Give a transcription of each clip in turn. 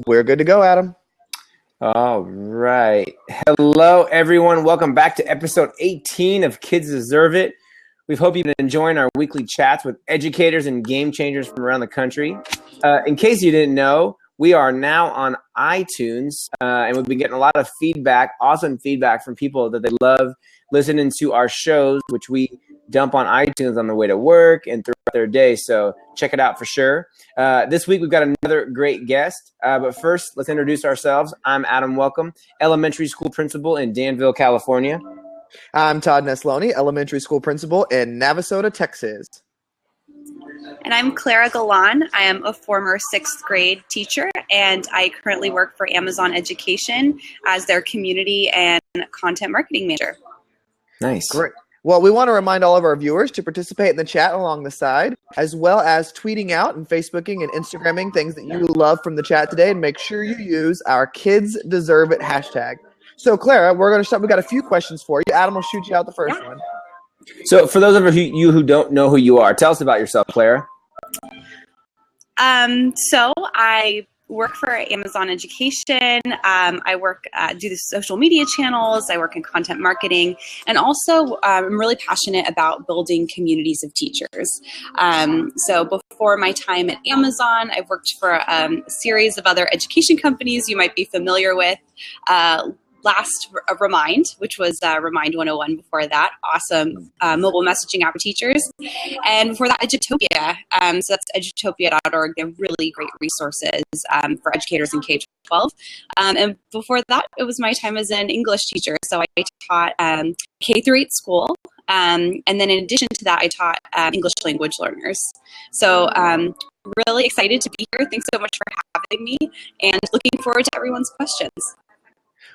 We're good to go, Adam. All right. Hello, everyone. Welcome back to episode 18 of Kids Deserve It. We hope you've been enjoying our weekly chats with educators and game changers from around the country. In case you didn't know, we are now on iTunes, and we've been getting a lot of feedback, awesome feedback from people that they love listening to our shows, which we dump on iTunes on the way to work and throughout their day. So check it out for sure. This week, we've got another great guest. But first, let's introduce ourselves. I'm Adam Welcome, elementary school principal in Danville, California. I'm Todd Nesloni, elementary school principal in Navasota, Texas. And I'm Clara Galan. I am a former 6th grade teacher, and I currently work for Amazon Education as their community and content marketing manager. Nice. Great. Well, we want to remind all of our viewers to participate in the chat along the side, as well as tweeting out and Facebooking and Instagramming things that you love from the chat today, and make sure you use our Kids Deserve It hashtag. So, Clara, we're going to start. We've got a few questions for you. Adam will shoot you out the first one. So for those of you who don't know who you are, tell us about yourself, Clara. So I work for Amazon Education. I work, do the social media channels. I work in content marketing, and also I'm really passionate about building communities of teachers. So before my time at Amazon, I've worked for a series of other education companies you might be familiar with. Last Remind, which was Remind 101 before that. Awesome mobile messaging app for teachers. And before that, Edutopia. So that's edutopia.org. They have really great resources for educators in K-12. And before that, it was my time as an English teacher. So I taught K-8 school. And then in addition to that, I taught English language learners. So really excited to be here. Thanks so much for having me, and looking forward to everyone's questions.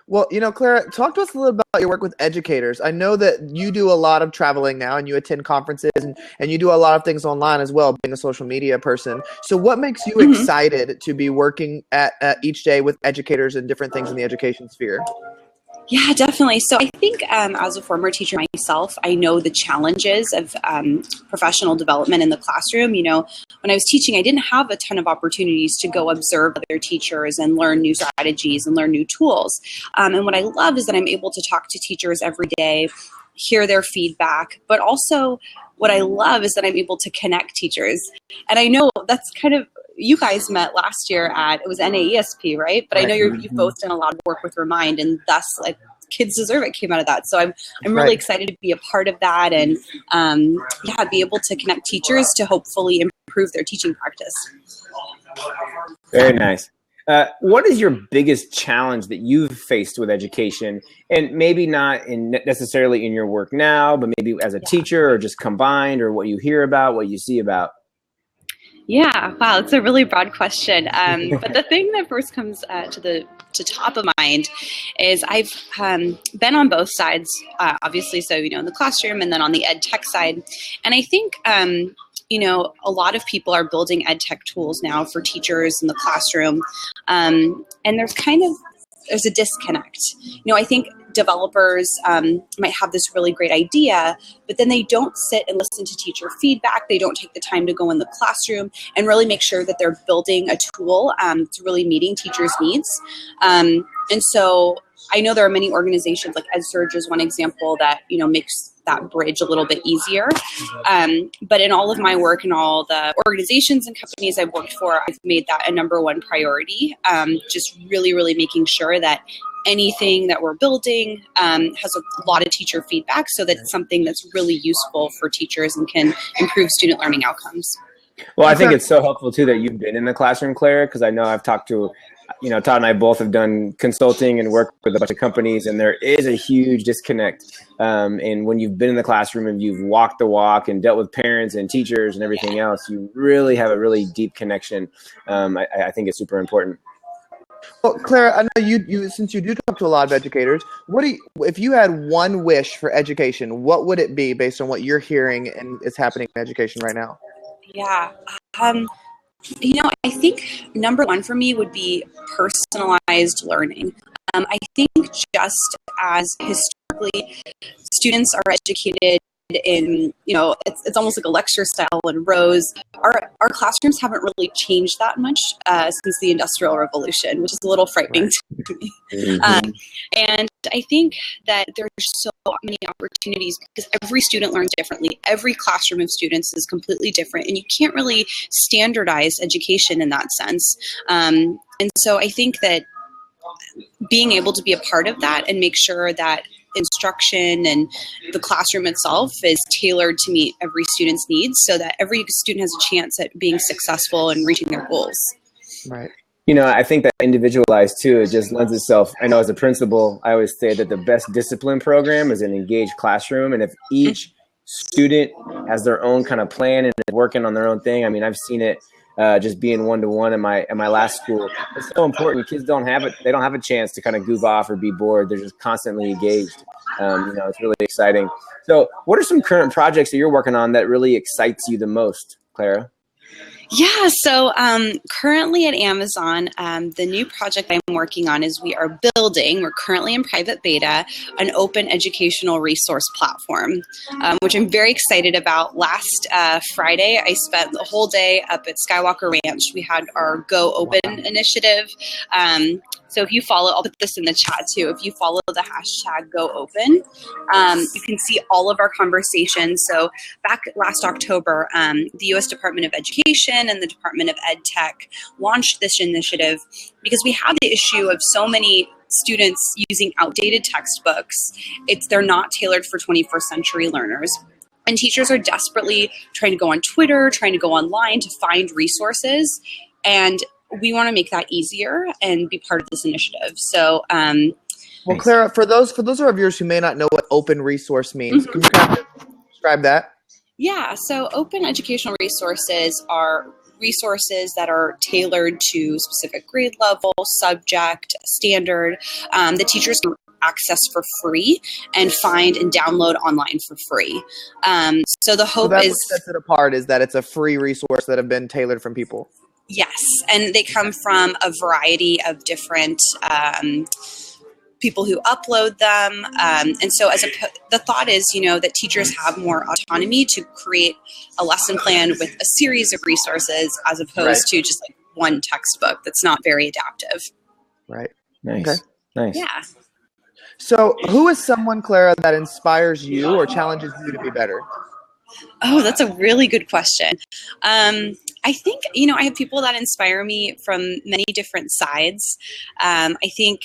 Well, Clara, talk to us a little about your work with educators. I know that you do a lot of traveling now, and you attend conferences, and you do a lot of things online as well, being a social media person. So what makes you excited to be working at each day with educators and different things in the education sphere? Yeah, definitely. So I think as a former teacher myself, I know the challenges of professional development in the classroom. When I was teaching, I didn't have a ton of opportunities to go observe other teachers and learn new strategies and learn new tools. And what I love is that I'm able to talk to teachers every day, hear their feedback, but also what I love is that I'm able to connect teachers. And I know that's kind of, you guys met last year at, it was NAESP, right? But I know you've both done a lot of work with Remind, and thus Kids Deserve It came out of that. So I'm really excited to be a part of that, and be able to connect teachers to hopefully improve their teaching practice. Very nice. What is your biggest challenge that you've faced with education, and maybe not necessarily in your work now, but maybe as a teacher, or just combined, or what you hear about, what you see about? Yeah, wow, it's a really broad question. But the thing that first comes to top of mind is I've been on both sides, obviously, so in the classroom and then on the ed tech side. And I think a lot of people are building ed tech tools now for teachers in the classroom, and there's a disconnect. I think developers might have this really great idea, but then they don't sit and listen to teacher feedback. They don't take the time to go in the classroom and really make sure that they're building a tool to really meeting teachers' needs. And so I know there are many organizations, like EdSurge is one example, that makes that bridge a little bit easier. But in all of my work and all the organizations and companies I've worked for, I've made that a number one priority. Just really, really making sure that anything that we're building has a lot of teacher feedback, so that it's something that's really useful for teachers and can improve student learning outcomes. Well, I think it's so helpful too that you've been in the classroom, Clara, because I know I've talked to, Todd and I both have done consulting and worked with a bunch of companies, and there is a huge disconnect. And when you've been in the classroom and you've walked the walk and dealt with parents and teachers and everything else, you really have a really deep connection. I think it's super important. Well, Clara, I know you since you do talk to a lot of educators, if you had one wish for education, what would it be based on what you're hearing and is happening in education right now? Yeah. I think number one for me would be personalized learning. I think just as historically students are educated in, it's almost like a lecture style in rows. Our classrooms haven't really changed that much since the Industrial Revolution, which is a little frightening to me. Mm-hmm. And I think that there's so many opportunities because every student learns differently. Every classroom of students is completely different, and you can't really standardize education in that sense. And so I think that being able to be a part of that and make sure that instruction and the classroom itself is tailored to meet every student's needs so that every student has a chance at being successful and reaching their goals. Right. I think that individualized too, it just lends itself. I know as a principal, I always say that the best discipline program is an engaged classroom. And if each student has their own kind of plan and is working on their own thing, I mean, I've seen it just being one-to-one in my last school. It's so important. Kids don't have it. They don't have a chance to kind of goof off or be bored. They're just constantly engaged. It's really exciting. So what are some current projects that you're working on that really excites you the most, Clara? Yeah, so currently at Amazon, the new project I'm working on is we're currently in private beta, an open educational resource platform, which I'm very excited about. Last Friday, I spent the whole day up at Skywalker Ranch. We had our Go Open initiative. So if you follow, I'll put this in the chat too, if you follow the hashtag Go Open, you can see all of our conversations. So back last October, the U.S. Department of Education and the Department of Ed Tech launched this initiative because we have the issue of so many students using outdated textbooks. They're not tailored for 21st century learners. And teachers are desperately trying to go on Twitter, trying to go online to find resources. And we want to make that easier and be part of this initiative. So, well, Clara, for those of our viewers who may not know what open resource means, can you kind of describe that? Yeah, so open educational resources are resources that are tailored to specific grade level, subject, standard, that teachers can access for free and find and download online for free. So the hope that's is what sets it apart is that it's a free resource that have been tailored from people. Yes, and they come from a variety of different people who upload them. And so the thought is, that teachers have more autonomy to create a lesson plan with a series of resources as opposed to just like one textbook that's not very adaptive. Right. Nice. Okay. Nice. Yeah. So who is someone, Clara, that inspires you or challenges you to be better? Oh, that's a really good question. I think, I have people that inspire me from many different sides. I think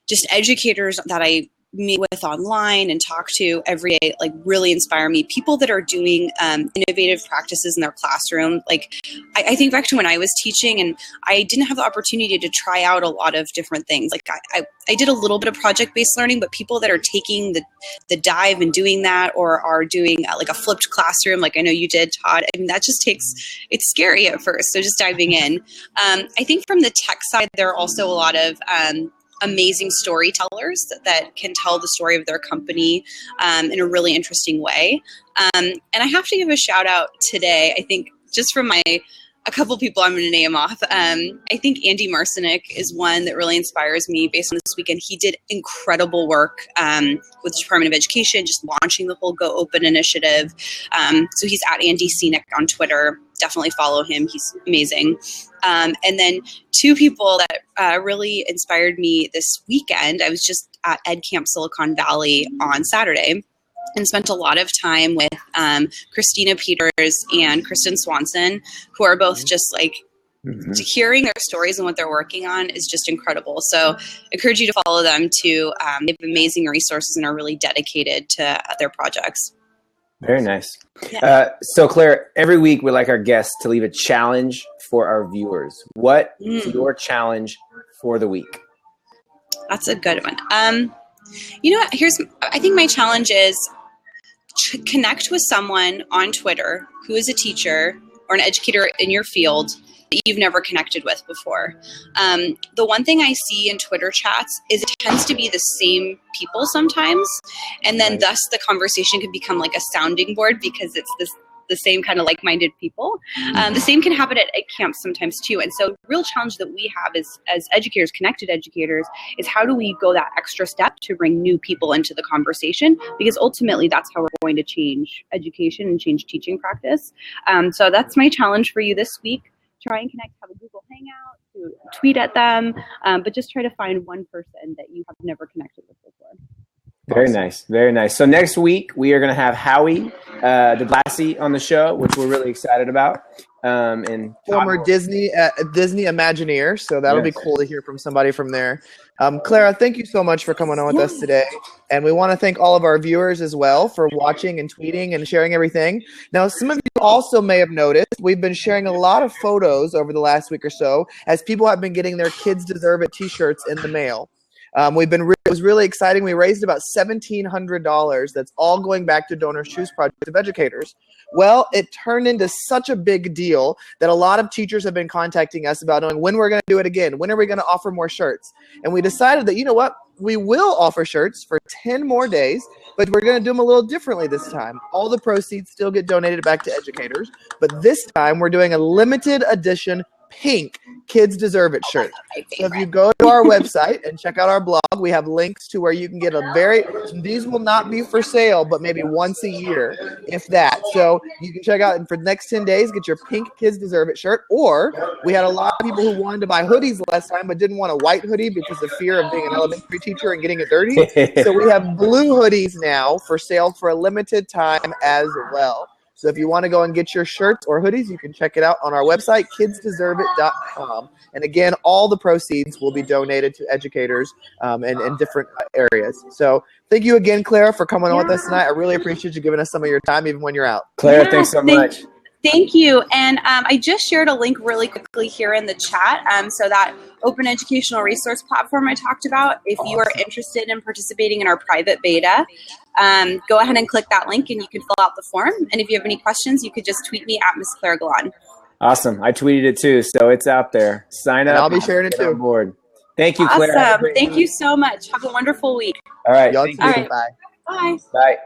just educators that I meet with online and talk to every day, like really inspire me. People that are doing innovative practices in their classroom. Like I think back to when I was teaching and I didn't have the opportunity to try out a lot of different things. Like I did a little bit of project-based learning, but people that are taking the dive and doing that or are doing like a flipped classroom, like I know you did, Todd. I mean, that just it's scary at first. So just diving in. I think from the tech side, there are also a lot of amazing storytellers that can tell the story of their company in a really interesting way. And I have to give a shout out today, I think just from a couple people I'm going to name off. I think Andy Marcinek is one that really inspires me based on this weekend. He did incredible work with the Department of Education, just launching the whole Go Open initiative. So he's at Andy Scenic on Twitter. Definitely follow him. He's amazing. And then two people that really inspired me this weekend. I was just at Ed Camp Silicon Valley on Saturday and spent a lot of time with Christina Peters and Kristen Swanson, who are both just like hearing their stories and what they're working on is just incredible. So I encourage you to follow them too. They have amazing resources and are really dedicated to their projects. Very nice. Yeah. So Claire, every week we like our guests to leave a challenge for our viewers. What is your challenge for the week? That's a good one. I think my challenge is connect with someone on Twitter who is a teacher or an educator in your field that you've never connected with before. The one thing I see in Twitter chats is it tends to be the same people sometimes. And then thus the conversation can become like a sounding board because it's the same kind of like-minded people. The same can happen at camps sometimes too. And so the real challenge that we have is, as educators, connected educators, is how do we go that extra step to bring new people into the conversation? Because ultimately that's how we're going to change education and change teaching practice. So that's my challenge for you this week. Try and connect, have a Google Hangout, tweet at them, but just try to find one person that you have never connected with before. Very nice. Very nice. So next week, we are going to have Howie DeBlassie on the show, which we're really excited about. And former Disney Imagineer, so that'll be cool to hear from somebody from there. Clara, thank you so much for coming on with us today, and we want to thank all of our viewers as well for watching and tweeting and sharing everything. Now, some of you also may have noticed we've been sharing a lot of photos over the last week or so as people have been getting their Kids Deserve It t-shirts in the mail. It was really exciting. We raised about $1,700. That's all going back to Donors Choose Project of Educators. Well, it turned into such a big deal that a lot of teachers have been contacting us about knowing when we're going to do it again. When are we going to offer more shirts? And we decided that, you know what? We will offer shirts for 10 more days, but we're going to do them a little differently this time. All the proceeds still get donated back to educators, but this time we're doing a limited edition pink Kids Deserve It shirt. So if you go to our website and check out our blog, we have links to where you can get these will not be for sale, but maybe once a year, if that. So you can check out, and for the next 10 days, get your pink Kids Deserve It shirt. Or we had a lot of people who wanted to buy hoodies last time, but didn't want a white hoodie because of fear of being an elementary teacher and getting it dirty. So we have blue hoodies now for sale for a limited time as well. So if you want to go and get your shirts or hoodies, you can check it out on our website, kidsdeserveit.com. And again, all the proceeds will be donated to educators in different areas. So thank you again, Clara, for coming on with us tonight. I really appreciate you giving us some of your time, even when you're out. Clara, thanks so much. Thank you. And I just shared a link really quickly here in the chat. So that open educational resource platform I talked about, if you are interested in participating in our private beta, go ahead and click that link and you can fill out the form. And if you have any questions, you could just tweet me at Ms Clara Galan. Awesome. I tweeted it too, so it's out there. Sign up. And I'll be sharing it too. On board. Thank you, Clara. Awesome. Thank you so much. Have a wonderful week. All right. Y'all too. All right. Bye. Bye. Bye.